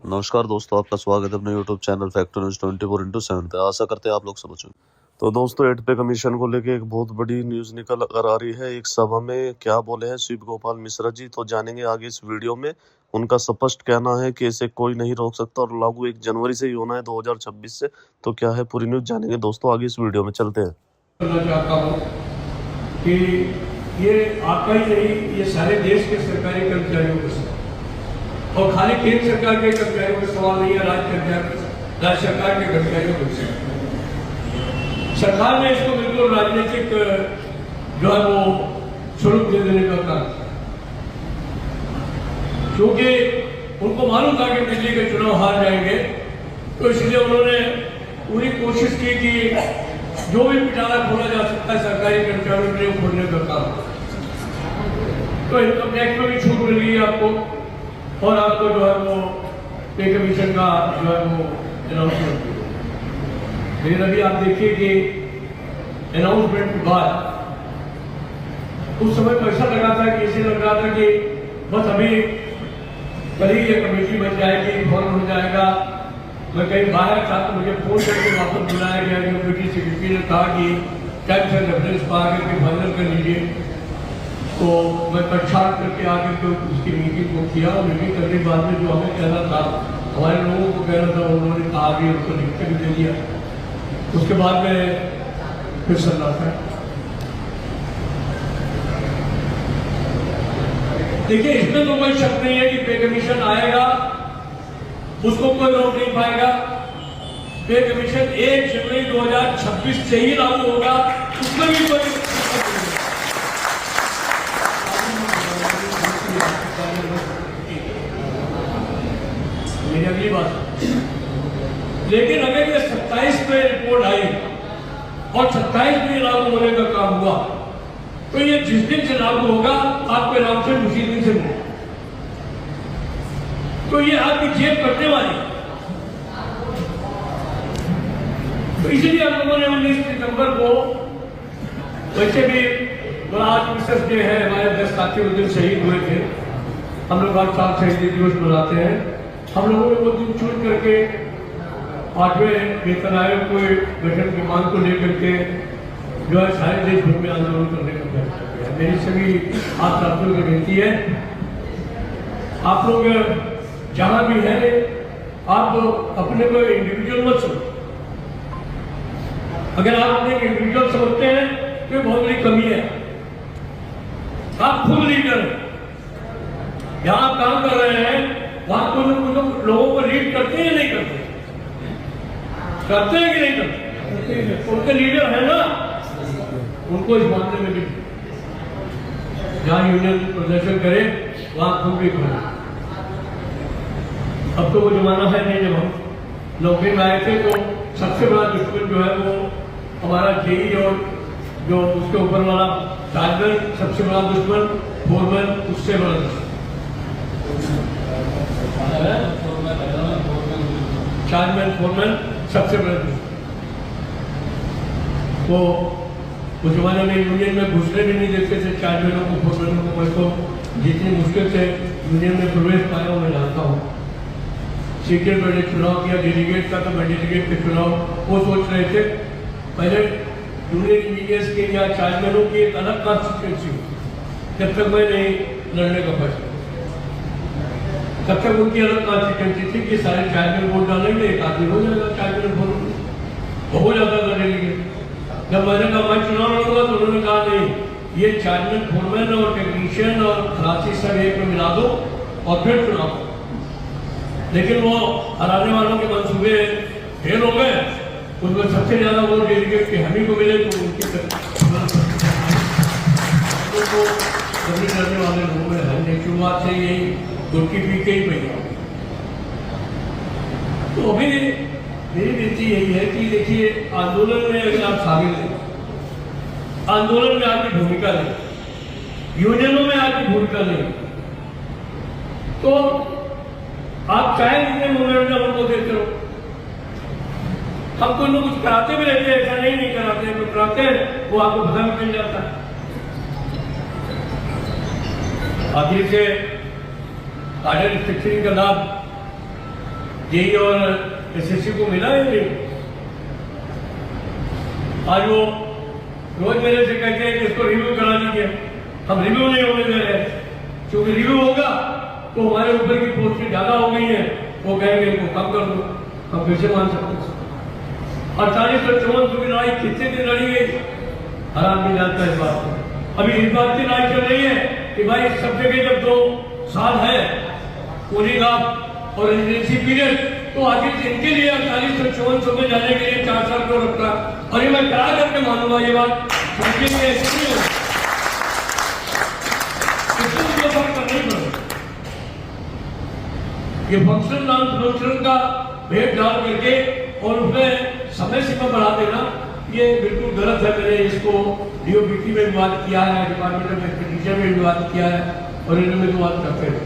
नमस्कार दोस्तों, आपका स्वागत है अपने YouTube चैनल फैक्ट न्यूज 24/7 पे। आशा करते हैं आप लोग सब अच्छे। तो दोस्तों, 8 पे कमीशन को लेके एक बहुत बड़ी न्यूज निकल कर आ रही है। एक सभा में क्या बोले हैं शिव गोपाल मिश्रा जी, तो जानेंगे आगे इस वीडियो में। उनका स्पष्ट कहना है कि इसे कोई नहीं रोक सकता और लागू 1 जनवरी से ही होना है 2026 से। तो क्या है पूरी न्यूज जानेंगे दोस्तों, आगे इस वीडियो में चलते हैं। करना चाहता हूँ कि ये आपका ही नहीं, ये सारे देश के सरकारी कर्मचारियों का सवाल, और खाली केंद्र सरकार के कर्मचारियों का सवाल नहीं है, राज्य सरकार के कर्मचारियों का सवाल। सरकार ने इसको बिल्कुल राजनीतिक जो है वो स्वरूप दे देने का काम, क्योंकि उनको मालूम था कि दिल्ली के चुनाव हार जाएंगे, तो इसलिए उन्होंने पूरी कोशिश की कि जो भी पिटारा खोला जा सकता है सरकारी कर्मचारियों के लिए खोलने का काम। तो इनकम टैक्स में भी छूट मिल गई है आपको, और आपको जो है वो पे कमीशन का जो है वो अनाउंसमेंट किया। लेकिन अभी आप देखिए कि अनाउंसमेंट के बाद उस समय तो ऐसा लगा था कि ऐसे लग रहा था कि बस अभी कल ही ये कमेटी बन जाएगी, फौरन हो जाएगा। मैं कहीं बाहर था तो मुझे फोन करके वापस बुलाया गया, जो कमेटी सेक्रेटरी ने कहा कि टाइम से रेफरेंस पा करके फाइनल कर लीजिए। तो मैं परेशान करके आकर के उसकी मीटिंग को किया, और मीटिंग करने के बाद में जो हमें कहना था, हमारे लोगों को कहना था, उन्होंने कहा कि उनको लिख के भी दे दिया। उसके बाद में फिर सन्ना था। देखिए, इसमें तो कोई शक नहीं है कि पे कमीशन आएगा, उसको कोई रोक नहीं पाएगा। पे कमीशन 1 जनवरी 2026 से ही लागू होगा, उसमें भी कोई मेरी अगली बात। लेकिन अगर ये 27 में रिपोर्ट आई और 27 में लागू होने का काम हुआ, तो ये जिस दिन से लागू होगा आपके नाम से उसी दिन से मिलेगा। तो ये आपकी जेब कटने वाली है। तो इसलिए हम लोगों ने 19 सितंबर को, वैसे भी आज मिसर्स डे है, हमारे 10 साथी उस दिन शहीद हुए थे। हम लोग हर साल शहीद दिवस मनाते हैं। हम लोगों ने वो दिन चुन करके 8वें वेतन आयोग को गठन की मांग को लेकर के जो है सारे देश भर में आंदोलन करने का फैसला किया। मेरी सभी आप साथियों को विनती है, आप लोग जहां भी हैं, आप अपने को इंडिविजुअल मत समझो। अगर आप अपने इंडिविजुअल समझते हैं तो बहुत बड़ी कमी है। आप खुद लीडर हैं, जहां आप काम कर रहे हैं वहां कुछ लोगों को लीड करते हैं या नहीं करते? करते हैं कि नहीं करते? उनके लीडर है ना, उनको इस मामले में भी जहां यूनियन प्रदर्शन करे वहां खुद भी करें। अब तो वो जमाना है नहीं, जब हम नौकरी में आए थे तो सबसे बड़ा दुश्मन जो है वो हमारा जेई, और जो उसके ऊपर वाला चार्जमैन सबसे बड़ा दुश्मन, फोरमैन उससे बड़ा दुश्मन। चार्जमैन फोरमैन सबसे बड़ा दुश्मन। वो उस जमाने में यूनियन में घुसने भी नहीं देते थे चार्जमैनों को, फोरमैनों को। मैं तो जितनी मुश्किल से यूनियन में प्रवेश पाया हूँ मैं जानता हूँ। सीक्रेट मैंने चुनाव किया डेलीगेट का, तो मैं डेलीगेट के चुनाव वो सोच रहे थे पहले यूनियन इंजीनियर्स के या चार्जमैनों की एक अलग कॉन्स्टिट्यूंसी हो, जब तक मैं नहीं लड़ने का फैसला, तब तक उनकी अलग कॉन्स्टिट्यूंसी थी कि सारे चार्जमैन वोट डालेंगे, एक आदमी हो जाएगा चार्जमैन फोरमैन, हो जाता था डेलीगेट। जब मैंने कहा मैं चुनाव लड़ूंगा तो उन्होंने कहा नहीं, ये चार्जमैन फोरमैन और टेक्नीशियन और खलासी सब एक में मिला दो और फिर चुनाव। लेकिन वो हराने वालों के मंसूबे फेल हो गए। उनमें सबसे ज्यादा वोट डेलीगेट के हमी को मिले, तो उनकी करने वाले लोगों में हमने शुरुआत से यही गुटकी पी के ही पड़ी। तो अभी मेरी विनती यही है कि देखिए, आंदोलन में अगर आप शामिल हैं, आंदोलन में आपकी भूमिका लें, यूनियनों में आपकी भूमिका लें, तो आप चाहे जितने मूवमेंट में हमको देते हो। हम कोई लोग कुछ कराते भी रहते हैं, ऐसा नहीं कराते हैं, तो कराते हैं, वो आपको पता भी मिल जाता है। आखिर से कार्डियक स्ट्रक्चरिंग का लाभ जेई और एसएससी को मिला है नहीं। आज वो रोज मेरे से कहते हैं कि इसको रिव्यू करा दीजिए, हम रिव्यू नहीं होने दे रहे, क्योंकि रिव्यू होगा तो हमारे ऊपर की पोस्टें ज्यादा हो गई हैं, वो कहेंगे इनको कम कर दो, हम कैसे मान सकते हैं। 4854 की लड़ाई कितने दिन लड़ी गई, हर आदमी जानता है इस बात को। अभी इस बात की लड़ाई चल रही है कि भाई सब जगह जब 2 साल है कूलिंग ऑफ और रेजिडेंसी पीरियड, तो आखिर इनके लिए 4854 में जाने के लिए 4 साल क्यों रखा। और ये मैं करा करके मानूंगा ये बात, उनके लिए ऐसे नहीं होगा, इसको फर्क करना ही पड़ेगा। ये फंक्शनल नॉन फंक्शनल का भेद डाल करके और उसमें समय सीमा बढ़ा देना, ये बिल्कुल गलत है। मैंने इसको डीओपीटी में विवाद किया है, डिपार्टमेंट ऑफ एक्सपेंडिचर में विवाद किया है और इनमें विवाद करते हैं।